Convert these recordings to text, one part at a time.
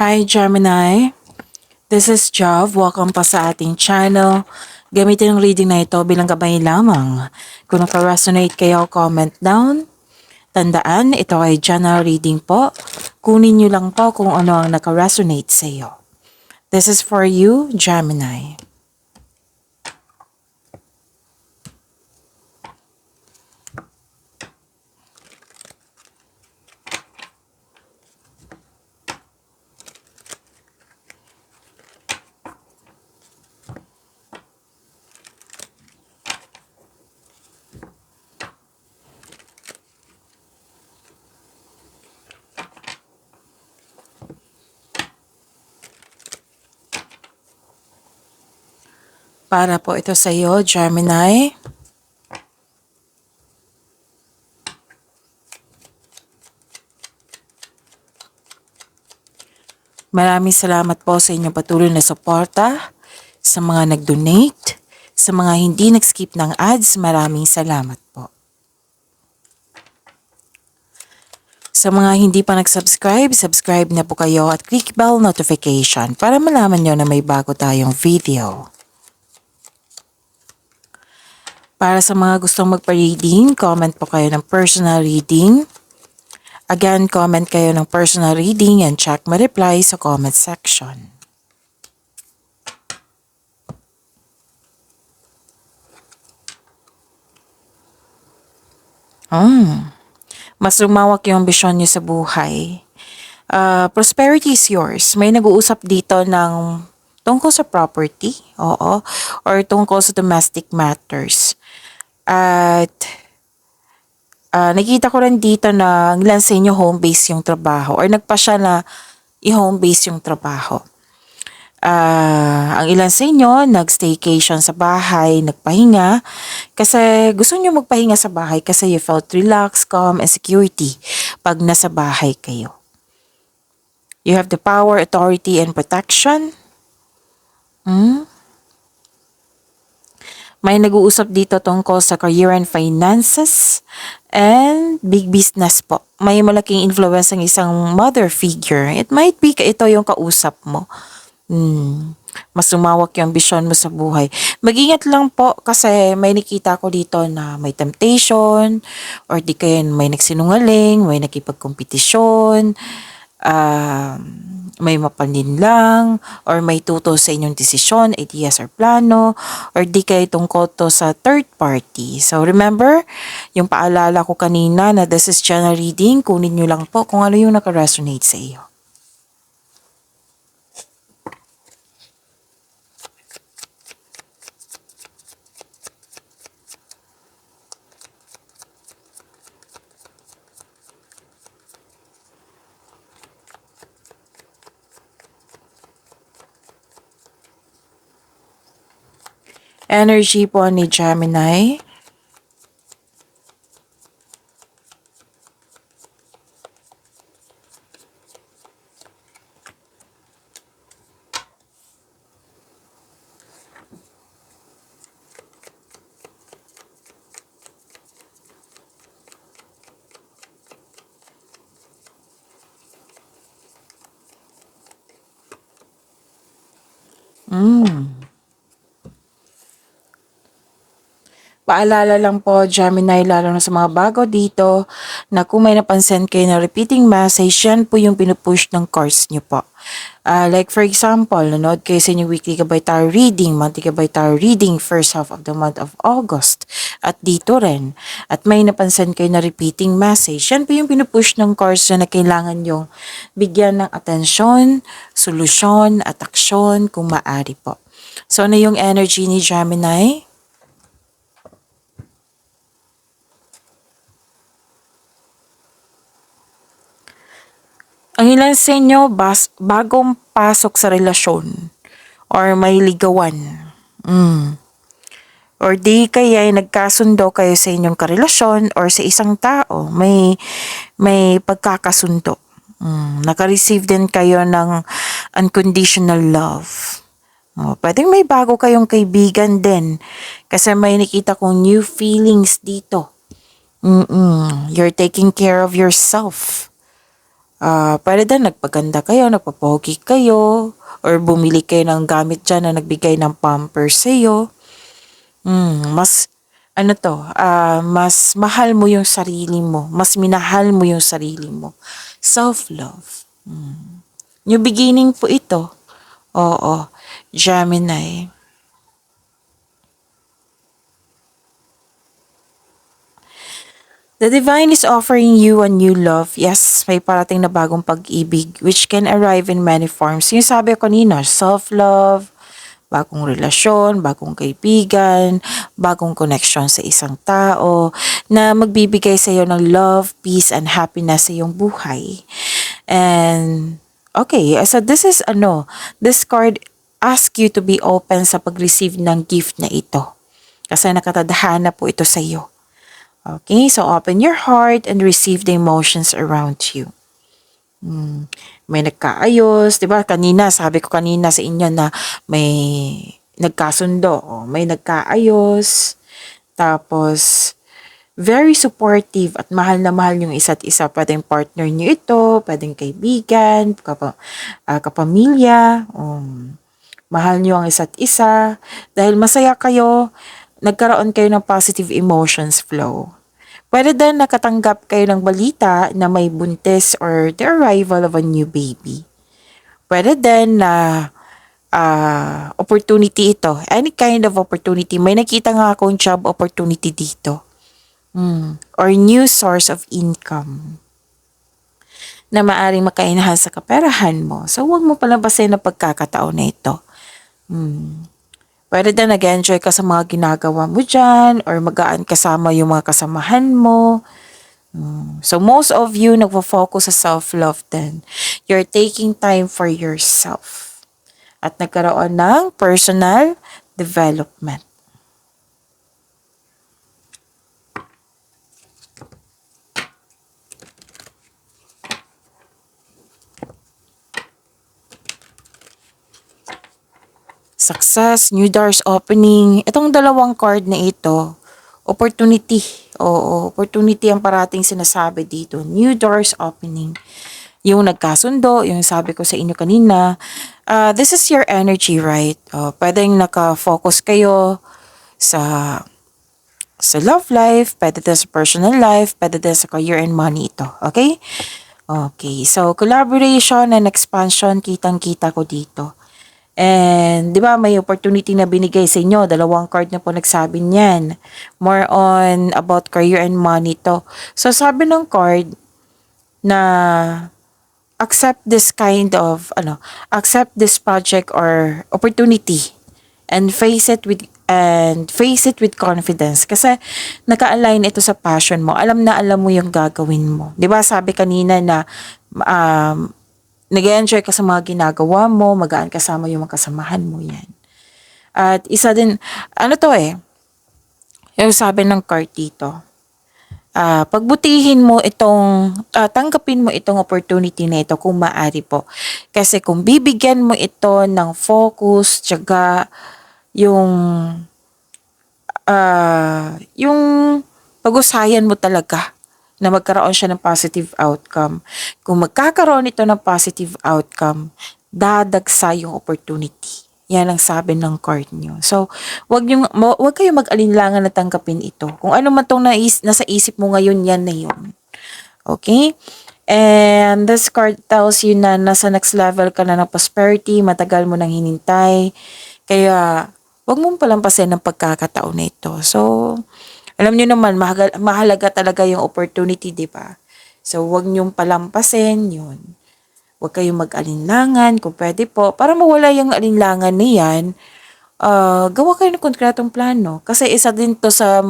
Hi Gemini, this is Jav. Welcome pa sa ating channel. Gamitin ang reading na ito bilang gabay lamang. Kung naka-resonate kayo, comment down. Tandaan, ito ay general reading po. Kunin nyo lang po kung ano ang naka-resonate sa iyo. This is for you, Gemini. Para po ito sa iyo, Gemini. Maraming salamat po sa inyong patuloy na suporta, sa mga nag-donate, sa mga hindi nag-skip ng ads, maraming salamat po. Sa mga hindi pa nag-subscribe, subscribe na po kayo at click bell notification para malaman nyo na may bago tayong video. Para sa mga gustong magpa-reading, comment po kayo ng personal reading. Again, comment kayo ng personal reading and check my reply sa comment section. Mas lumawak yung ambisyon nyo sa buhay. Prosperity is yours. May nag-uusap dito ng tungkol sa property, oo, or tungkol sa domestic matters. At nakita ko rin dito na ilan sa inyo home base yung trabaho or nagpasya na i-home base yung trabaho. Ang ilan sa inyo nag-staycation sa bahay, nagpahinga kasi gusto nyo magpahinga sa bahay kasi you felt relaxed, calm, and security pag nasa bahay kayo. You have the power, authority, and protection. May nag-uusap dito tungkol sa career and finances and big business po. May malaking influence ng isang mother figure. It might be ito yung kausap mo. Mas lumawak yung ambisyon mo sa buhay. Mag-ingat lang po kasi may nakita ko dito na may temptation or di kaya may nagsinungaling, may nakipagkompetisyon, may mapaninlang or may tuto sa inyong desisyon, ideas or plano, or di kayo tungkol to sa third party. So remember, yung paalala ko kanina na this is general reading, kunin nyo lang po kung ano yung naka-resonate sa iyo. Energy po ni Gemini. Paalala lang po, Gemini, lalo na sa mga bago dito, na kung may napansin kayo na repeating message, yan po yung pinupush ng cards nyo po. Like for example, nanood kayo sa inyong weekly Gabay Tarot reading, monthly Gabay Tarot reading, first half of the month of August. At dito rin. At may napansin kayo na repeating message, yan po yung pinupush ng cards na kailangan yung bigyan ng atensyon, solusyon, at aksyon kung maaari po. So, ano yung energy ni Gemini? Ang ilan sa inyo, bagong pasok sa relasyon or may ligawan. Or di kaya ay nagkasundo kayo sa inyong karelasyon or sa isang tao, may pagkakasundo. Naka-receive din kayo ng unconditional love. Pwedeng may bago kayong kaibigan din kasi may nakita kong new feelings dito. You're taking care of yourself. Pwede din nagpaganda kayo, nagpapogi kayo, or bumili kayo ng gamit dyan na nagbigay ng pampers sa'yo. Mas ano 'to, mas mahal mo yung sarili mo, mas minahal mo yung sarili mo. Self-love. New beginning po ito. Oo, Gemini. The divine is offering you a new love. Yes, may parating na bagong pag-ibig which can arrive in many forms. Yung sabi ko kanina, self-love, bagong relasyon, bagong kaibigan, bagong connection sa isang tao na magbibigay sa iyo ng love, peace, and happiness sa iyong buhay. And okay, so this card ask you to be open sa pag-receive ng gift na ito. Kasi nakatadhana po ito sa iyo. Okay, so open your heart and receive the emotions around you. May nagkaayos, 'di ba? Kanina, sabi ko kanina sa inyo na may nagkasundo, may nagkaayos. Tapos very supportive at mahal na mahal yung isa't isa. Pwedeng partner niyo ito, pwedeng kaibigan, kapamilya. Mahal niyo ang isa't isa. Dahil masaya kayo, nagkaroon kayo ng positive emotions flow. Pwede din nakatanggap kayo ng balita na may buntis or the arrival of a new baby. Pwede din na opportunity ito. Any kind of opportunity. May nakita nga akong job opportunity dito. Or new source of income na maaring makainahan sa kaperahan mo. So, huwag mo palabasin ang pagkakataon na ito. Pwede din nag-enjoy ka sa mga ginagawa mo dyan or magaan kasama yung mga kasamahan mo. So, most of you nagpo-focus sa self-love din. You're taking time for yourself. At nagkaroon ng personal development. Success, new doors opening. Itong dalawang card na ito, opportunity. Oo, opportunity ang parating sinasabi dito. New doors opening. Yung nagkasundo, yung sabi ko sa inyo kanina, this is your energy, right? Pwedeng naka-focus kayo sa love life, pwede din sa personal life, pwede din sa career and money ito. Okay? Okay. So, collaboration and expansion, kitang-kita ko dito. And, di ba, may opportunity na binigay sa inyo. Dalawang card na po nagsabi niyan. More on about career and money to. So, sabi ng card na accept this accept this project or opportunity and face it with confidence kasi naka-align ito sa passion mo. Alam na alam mo yung gagawin mo. 'Di ba sabi kanina na nag-enjoy ka sa mga ginagawa mo, magaan kasama yung mga kasamahan mo yan. At isa din, yung sabi ng card dito, pagbutihin mo tanggapin mo itong opportunity na ito kung maaari po. Kasi kung bibigyan mo ito ng focus, tiyaga, yung pag-usayan mo talaga na magkaroon siya ng positive outcome. Kung magkakaroon ito ng positive outcome, dadagsa yung opportunity. Yan ang sabi ng card nyo. So, wag kayo mag-alinlangan na tanggapin ito. Kung ano man itong nasa isip mo ngayon, yan na yun. Okay? And this card tells you na nasa next level ka na ng prosperity, matagal mo nang hinintay. Kaya, wag mong palampasin ng pagkakataon na ito. So, alam niyo naman, mahalaga talaga yung opportunity, di ba? So, huwag niyong palampasin yun. Huwag kayong mag-alinlangan, kung pwede po. Para mawala yung alinlangan niyan, gawa kayo ng konkretong plano. Kasi isa din to sa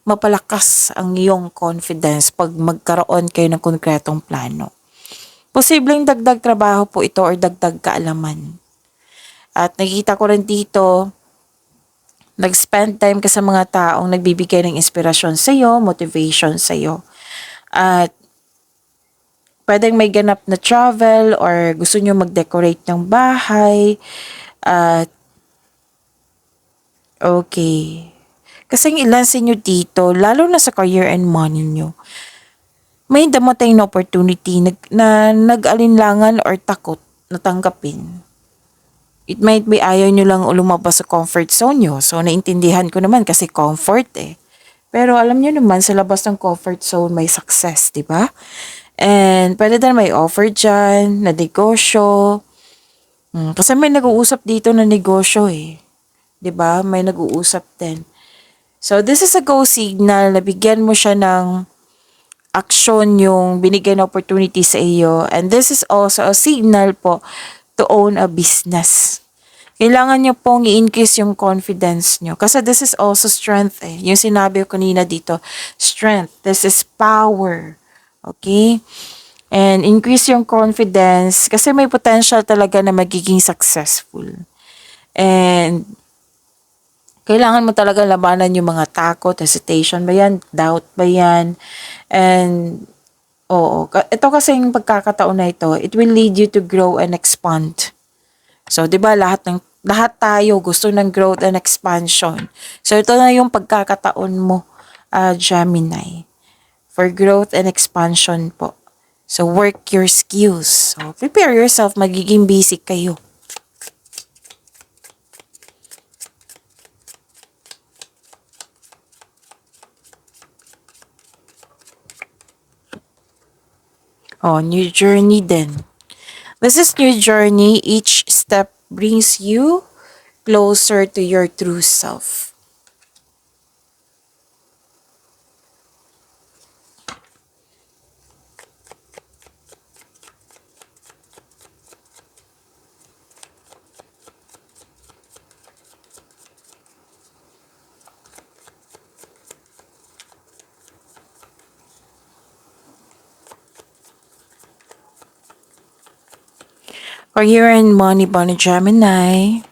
mapalakas ang iyong confidence pag magkaroon kayo ng konkretong plano. Posibleng dagdag trabaho po ito or dagdag kaalaman. At nakikita ko rin dito, nag-spend time ka sa mga taong nagbibigay ng inspirasyon sa iyo, motivation sa iyo. At pwedeng may ganap na travel or gusto nyo mag-decorate ng bahay. At okay. Kasi ilan sa inyo dito, lalo na sa career and money nyo, may damatay na opportunity na nag-alinlangan or takot na tanggapin. It might be ayaw nyo lang lumabas sa comfort zone nyo. So, naintindihan ko naman kasi comfort eh. Pero alam nyo naman, sa labas ng comfort zone may success, di ba? And pwede din may offer dyan, na negosyo. Kasi may nag-uusap dito na negosyo eh. Di ba? May nag-uusap din. So, this is a go signal na bigyan mo siya ng action yung binigay na opportunity sa iyo. And this is also a signal po to own a business. Kailangan nyo pong i-increase yung confidence nyo. Kasi this is also strength eh. Yung sinabi ko kanina dito, strength. This is power. Okay? And increase yung confidence kasi may potential talaga na magiging successful. And kailangan mo talaga labanan yung mga takot, hesitation ba yan, doubt ba yan. And oo, ito kasing pagkakataon na ito, it will lead you to grow and expand. So, 'di ba, lahat tayo gusto ng growth and expansion. So, ito na yung pagkakataon mo, Gemini, for growth and expansion po. So, work your skills. So, prepare yourself, magiging busy kayo. Oh, new journey din. This is new journey. Each step brings you closer to your true self. Career and money, Bunny Gemini.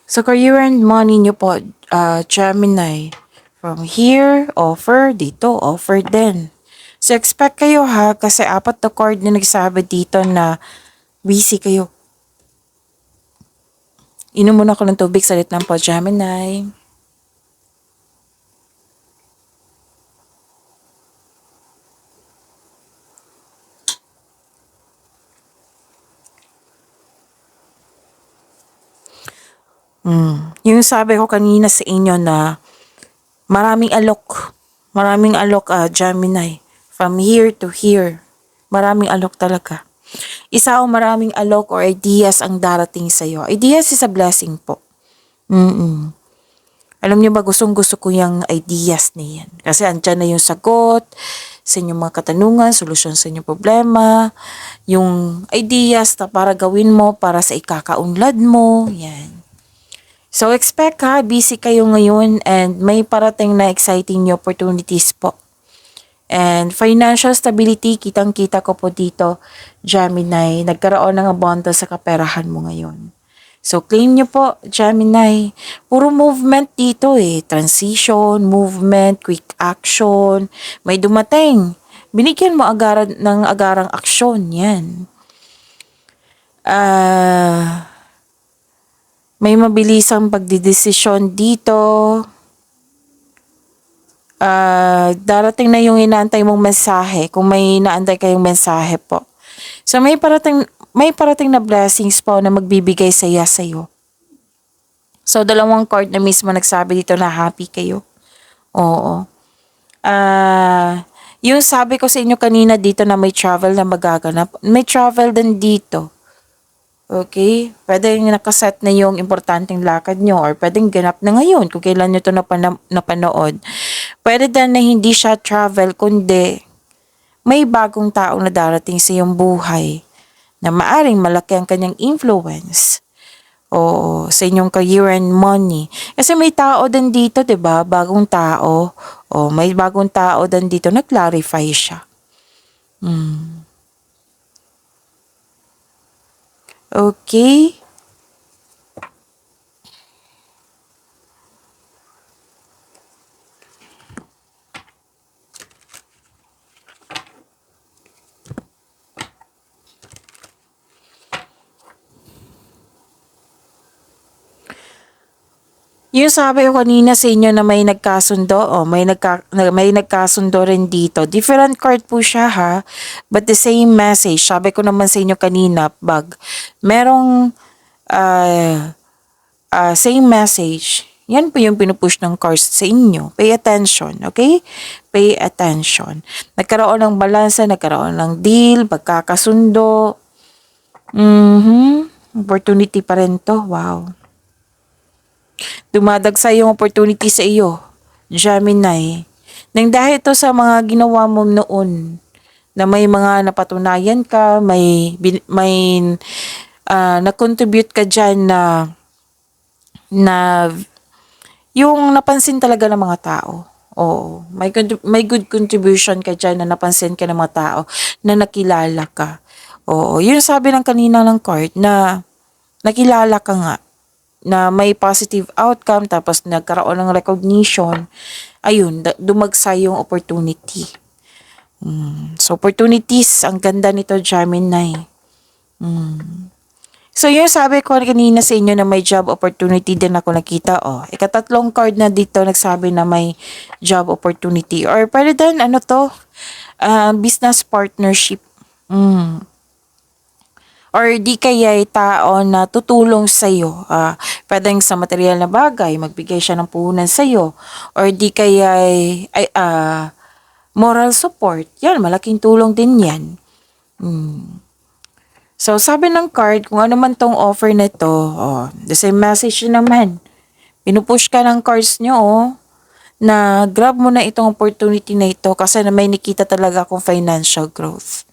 So, career and money nyo po, Gemini. From here, offer. Dito, offer din. So, expect kayo ha, kasi apat na card na nagsabi dito na busy kayo. Inom muna ako ng tubig, salit ng po, Gemini. Yung sabi ko kanina sa inyo na maraming alok. Maraming alok, Gemini. From here to here. Maraming alok talaga. Isa o maraming alok or ideas ang darating sa'yo. Ideas is a blessing po. Alam niyo ba, gustong gusto ko yung ideas na yan. Kasi andyan na yung sagot sa inyong mga katanungan, solusyon sa inyong problema, yung ideas na para gawin mo, para sa ikakaunlad mo, yan. So expect ha, busy kayo ngayon and may parating na exciting new opportunities po. And financial stability, kitang-kita ko po dito, Gemini, nagkaroon ng abundance sa kaperahan mo ngayon. So claim nyo po, Gemini, puro movement dito eh, transition, movement, quick action, may dumating. Binigyan mo ng agarang aksyon, yan. May mabilisang pagdidesisyon dito. Darating na yung inaantay mong mensahe kung may inaantay kayong mensahe po. So may parating na blessings po na magbibigay saya sa'yo. So dalawang card na mismo nagsabi dito na happy kayo. Oo. Yung sabi ko sa inyo kanina dito na may travel na magaganap, may travel din dito. Okay? Pwedeng nakaset na yung importanteng lakad nyo or pwedeng ganap na ngayon kung kailan nyo ito napanood. Pwede din na hindi siya travel kundi may bagong taong na darating sa iyong buhay na maaring malaki ang kanyang influence o sa inyong career and money. Kasi may tao din dito, 'di ba? Bagong tao. O may bagong tao din dito na clarify siya. Okay. Yung sabi ko kanina sa inyo na may nagkasundo, may nagkasundo rin dito. Different card po siya ha, but the same message. Sabi ko naman sa inyo kanina, merong same message. Yan po yung pinupush ng cards sa inyo. Pay attention, okay? Pay attention. Nagkaroon ng balansa, nagkaroon ng deal, pagkakasundo. Opportunity pa rin to. Wow. Dumadagsa yung opportunity sa iyo, Gemini. Nang dahil to sa mga ginawa mo noon, na may mga napatunayan ka, may na-contribute ka dyan na yung napansin talaga ng mga tao. Oo, may good contribution ka dyan na napansin ka ng mga tao, na nakilala ka. Oo, yun sabi ng kanina ng card na nakilala ka nga, na may positive outcome, tapos nagkaroon ng recognition, ayun, dumagsa yung opportunity. So, opportunities, ang ganda nito, Gemini. So, yung sabi ko kanina sa inyo na may job opportunity din ako nakita, ikatatlong card na dito nagsabi na may job opportunity. Or pwede din, business partnership. Or di kaya tao na tutulong sa'yo. Pwedeng sa material na bagay, magbigay siya ng puhunan sa'yo. Or di kaya moral support. Yan, malaking tulong din yan. So, sabi ng card, kung ano man tong offer na to, the same message naman. Pinupush ka ng cards nyo, na grab mo na itong opportunity na ito kasi na may nakita talaga akong financial growth.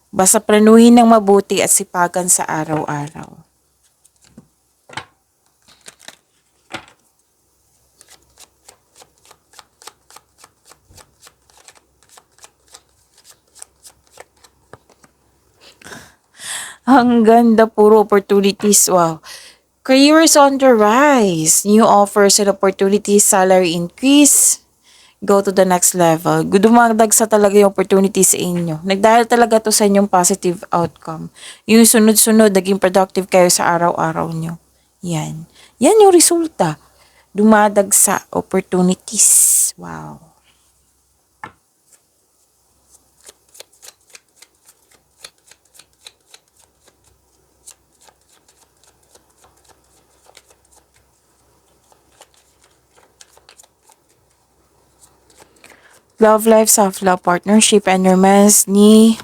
Basta planuhin ng mabuti at sipagan sa araw-araw. Ang ganda, puro opportunities. Wow. Career is on the rise. New offers and opportunities, salary increase. Go to the next level. Dumagdag sa talaga yung opportunity sa inyo. Nagdahil talaga to sa inyong positive outcome. Yung sunod-sunod, naging productive kayo sa araw-araw nyo. Yan. Yan yung resulta. Dumadag sa opportunities. Wow. Love life, self-love, partnership, and romance ni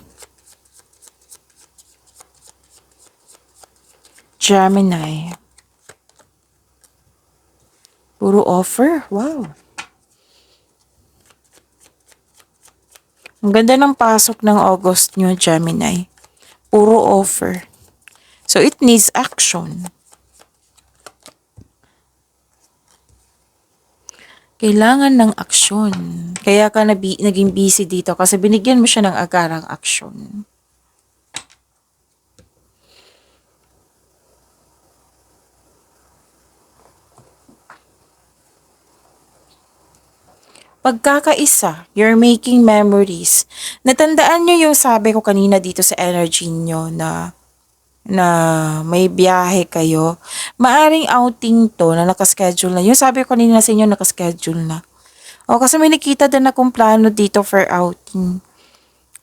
Gemini. Puro offer. Wow. Ang ganda ng pasok ng August nyo, Gemini. Puro offer. So, it needs action. Kailangan ng aksyon. Kaya ka naging busy dito kasi binigyan mo siya ng agarang aksyon. Pagkakaisa, you're making memories. Natandaan nyo yung sabi ko kanina dito sa energy nyo na may biyahe kayo. Maaring outing to na nakaschedule na. Yung sabi ko kanina sa inyo, nakaschedule na. Kasi may nakita din akong plano dito for outing.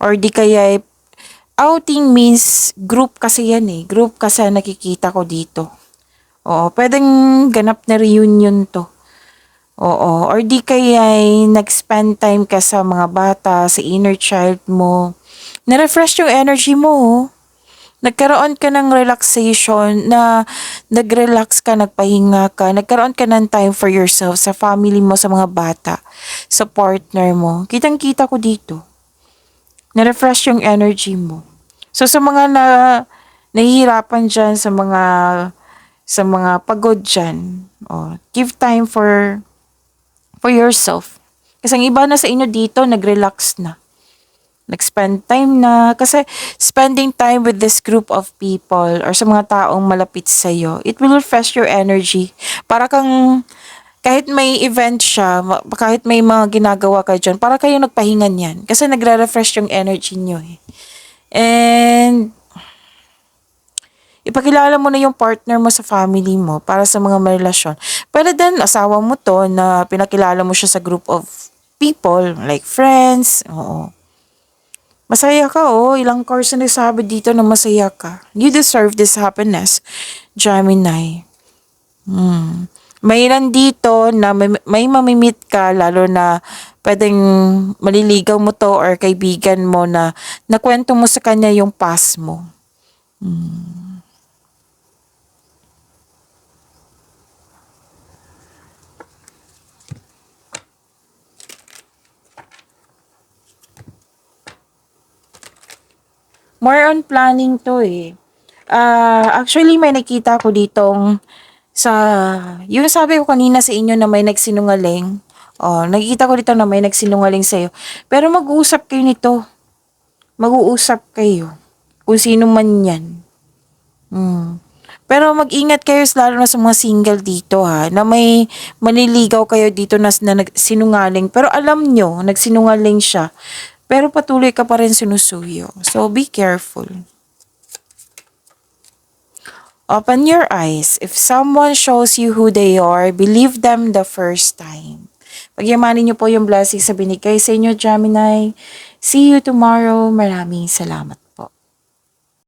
Or di kaya, outing means group kasi yan eh. Group kasi nakikita ko dito. Pwedeng ganap na reunion to. Or di kaya nag-spend time ka sa mga bata, sa inner child mo. Na-refresh yung energy mo. Nagkaroon ka ng relaxation, na nag-relax ka, nagpahinga ka, nagkaroon ka ng time for yourself, sa family mo, sa mga bata, sa partner mo. Kitang-kita ko dito. Na-refresh yung energy mo. So sa mga nahihirapan dyan, sa mga pagod dyan, give time for yourself. Kasi ang iba na sa inyo dito, nag-relax na. Nag-spend time na. Kasi spending time with this group of people or sa mga taong malapit sa'yo, it will refresh your energy. Para kang, kahit may event siya, kahit may mga ginagawa kayo dyan, para kayong nagpahingan yan. Kasi nagre-refresh yung energy nyo eh. And ipakilala mo na yung partner mo sa family mo para sa mga may relasyon. Pero then, asawa mo to na pinakilala mo siya sa group of people, like friends, oo. Masaya ka, oh. Ilang cars na nagsabi dito na masaya ka. You deserve this happiness, Gemini. May nandito na may mamimit ka, lalo na pwedeng maliligaw mo to or kaibigan mo na nakwento mo sa kanya yung past mo. More on planning to eh. Actually, may nakita ko ditong sa, yung sabi ko kanina sa inyo na may nagsinungaling. Oh, nakikita ko dito na may nagsinungaling sa'yo. Pero mag-uusap kayo nito. Mag-uusap kayo. Kung sino man yan. Pero mag-ingat kayo lalo na sa mga single dito ha, na may maniligaw kayo dito na sinungaling. Pero alam nyo, nagsinungaling siya. Pero patuloy ka pa rin sinusuyo. So, be careful. Open your eyes. If someone shows you who they are, believe them the first time. Pagyamanin niyo po yung blessing sa binigay sa inyo, Gemini. See you tomorrow. Maraming salamat.